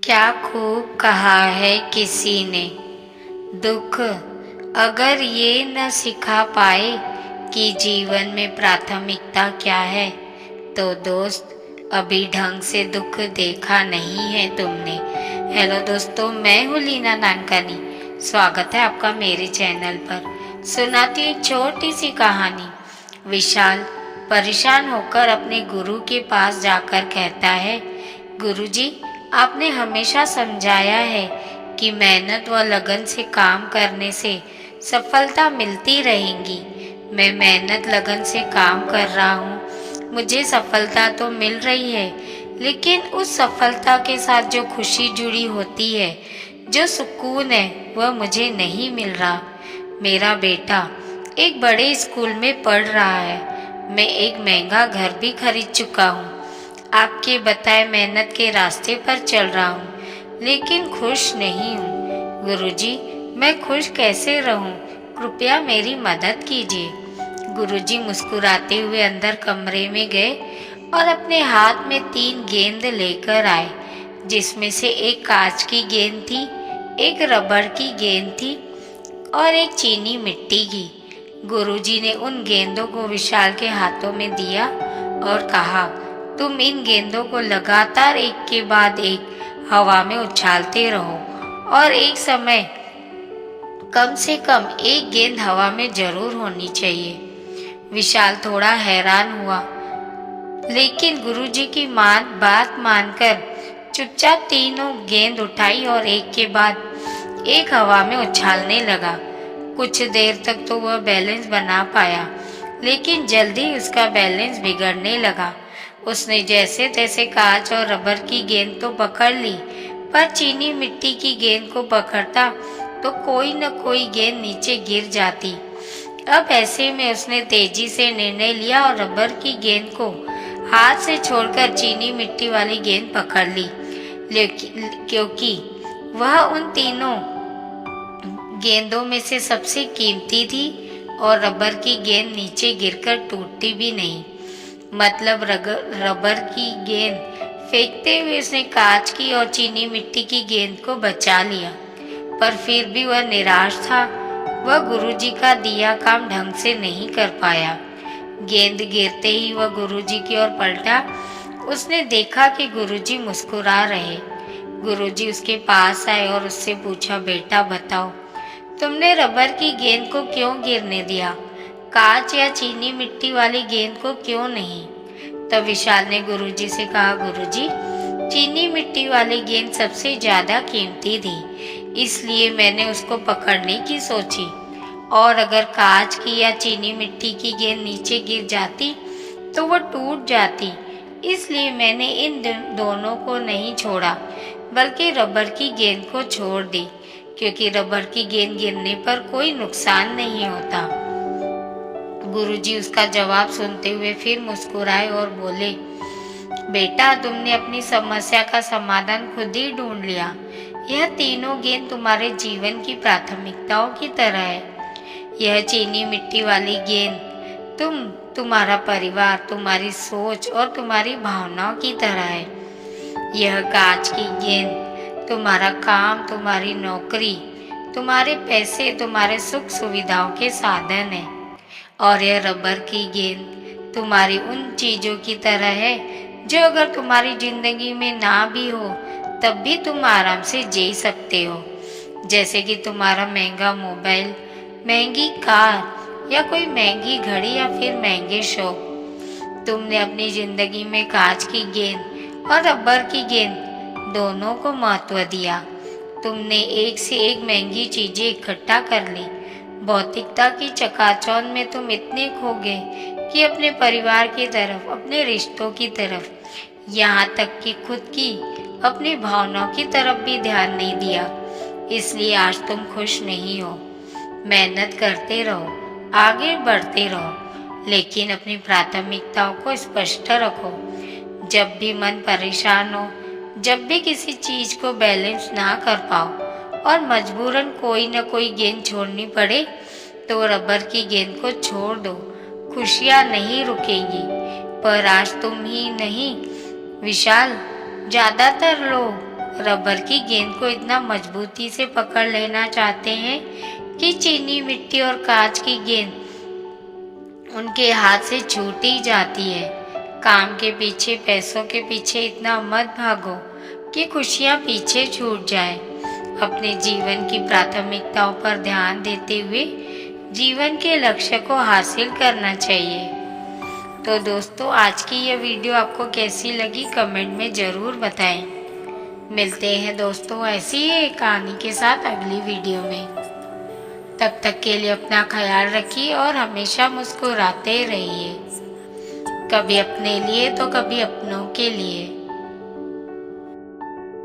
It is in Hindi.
क्या खूब कहा है किसी ने, दुख अगर ये न सिखा पाए कि जीवन में प्राथमिकता क्या है, तो दोस्त अभी ढंग से दुख देखा नहीं है तुमने। हेलो दोस्तों, मैं हूँ लीना नानकानी। स्वागत है आपका मेरे चैनल पर। सुनाती हूँ एक छोटी सी कहानी। विशाल परेशान होकर अपने गुरु के पास जाकर कहता है, गुरुजी, आपने हमेशा समझाया है कि मेहनत व लगन से काम करने से सफलता मिलती रहेगी। मैं मेहनत लगन से काम कर रहा हूँ, मुझे सफलता तो मिल रही है, लेकिन उस सफलता के साथ जो खुशी जुड़ी होती है, जो सुकून है, वह मुझे नहीं मिल रहा। मेरा बेटा एक बड़े स्कूल में पढ़ रहा है, मैं एक महंगा घर भी खरीद चुका हूँ, आपके बताए मेहनत के रास्ते पर चल रहा हूँ, लेकिन खुश नहीं हूँ। गुरुजी, मैं खुश कैसे रहूँ? कृपया मेरी मदद कीजिए। गुरुजी मुस्कुराते हुए अंदर कमरे में गए और अपने हाथ में 3 गेंद लेकर आए, जिसमें से एक कांच की गेंद थी, एक रबड़ की गेंद थी और एक चीनी मिट्टी की। गुरुजी ने उन गेंदों को विशाल के हाथों में दिया और कहा, तुम इन गेंदों को लगातार एक के बाद एक हवा में उछालते रहो और एक समय कम से कम एक गेंद हवा में जरूर होनी चाहिए। विशाल थोड़ा हैरान हुआ, लेकिन गुरुजी की बात मानकर चुपचाप तीनों गेंद उठाई और एक के बाद एक हवा में उछालने लगा। कुछ देर तक तो वह बैलेंस बना पाया, लेकिन जल्दी उसका बैलेंस बिगड़ने लगा। उसने जैसे तैसे कांच और रबर की गेंद तो पकड़ ली, पर चीनी मिट्टी की गेंद को पकड़ता तो कोई न कोई गेंद नीचे गिर जाती। अब ऐसे में उसने तेजी से निर्णय लिया और रबर की गेंद को हाथ से छोड़कर चीनी मिट्टी वाली गेंद पकड़ ली, क्योंकि वह उन तीनों गेंदों में से सबसे कीमती थी और रबर की गेंद नीचे गिरकर टूटती भी नहीं। मतलब रबर की गेंद फेंकते हुए उसने कांच की और चीनी मिट्टी की गेंद को बचा लिया, पर फिर भी वह निराश था। वह गुरुजी का दिया काम ढंग से नहीं कर पाया। गेंद गिरते ही वह गुरुजी की ओर पलटा। उसने देखा कि गुरुजी मुस्कुरा रहे। गुरुजी उसके पास आए और उससे पूछा, बेटा बताओ, तुमने रबर की गेंद को क्यों गिरने दिया, कांच या चीनी मिट्टी वाली गेंद को क्यों नहीं? तब विशाल ने गुरुजी से कहा, गुरुजी, चीनी मिट्टी वाली गेंद सबसे ज्यादा कीमती थी, इसलिए मैंने उसको पकड़ने की सोची, और अगर कांच की या चीनी मिट्टी की गेंद नीचे गिर जाती तो वो टूट जाती, इसलिए मैंने इन दोनों को नहीं छोड़ा, बल्कि रबर की गेंद को छोड़ दी, क्योंकि रबर की गेंद गिरने पर कोई नुकसान नहीं होता। गुरुजी उसका जवाब सुनते हुए फिर मुस्कुराए और बोले, बेटा, तुमने अपनी समस्या का समाधान खुद ही ढूंढ लिया। यह तीनों गेंद तुम्हारे जीवन की प्राथमिकताओं की तरह है। यह चीनी मिट्टी वाली गेंद तुम्हारा परिवार, तुम्हारी सोच और तुम्हारी भावनाओं की तरह है। यह कांच की गेंद तुम्हारा काम, तुम्हारी नौकरी, तुम्हारे पैसे, तुम्हारे सुख सुविधाओं के साधन है। और यह रबर की गेंद तुम्हारी उन चीजों की तरह है जो अगर तुम्हारी जिंदगी में ना भी हो तब भी तुम आराम से जी सकते हो, जैसे कि तुम्हारा महंगा मोबाइल, महंगी कार या कोई महंगी घड़ी या फिर महंगे शौक। तुमने अपनी जिंदगी में कांच की गेंद और रबर की गेंद दोनों को महत्व दिया। तुमने एक से एक महंगी चीजें इकट्ठा कर ली। भौतिकता की चकाचौंध में तुम इतने खो गए कि अपने परिवार की तरफ, अपने रिश्तों की तरफ, यहाँ तक कि खुद की, अपनी भावनाओं की तरफ भी ध्यान नहीं दिया। इसलिए आज तुम खुश नहीं हो। मेहनत करते रहो, आगे बढ़ते रहो, लेकिन अपनी प्राथमिकताओं को स्पष्ट रखो। जब भी मन परेशान हो, जब भी किसी चीज को बैलेंस ना कर पाओ और मजबूरन कोई न कोई गेंद छोड़नी पड़े, तो रबर की गेंद को छोड़ दो। खुशियां नहीं रुकेंगी। पर आज तुम ही नहीं विशाल, ज्यादातर लोग रबर की गेंद को इतना मजबूती से पकड़ लेना चाहते हैं कि चीनी मिट्टी और कांच की गेंद उनके हाथ से छूट ही जाती है। काम के पीछे, पैसों के पीछे इतना मत भागो कि खुशियाँ पीछे छूट जाए। अपने जीवन की प्राथमिकताओं पर ध्यान देते हुए जीवन के लक्ष्य को हासिल करना चाहिए। तो दोस्तों, आज की यह वीडियो आपको कैसी लगी कमेंट में ज़रूर बताएं। मिलते हैं दोस्तों ऐसी ही एक कहानी के साथ अगली वीडियो में। तब तक के लिए अपना ख्याल रखिए और हमेशा मुस्कुराते रहिए। कभी अपने लिए तो कभी अपनों के लिए।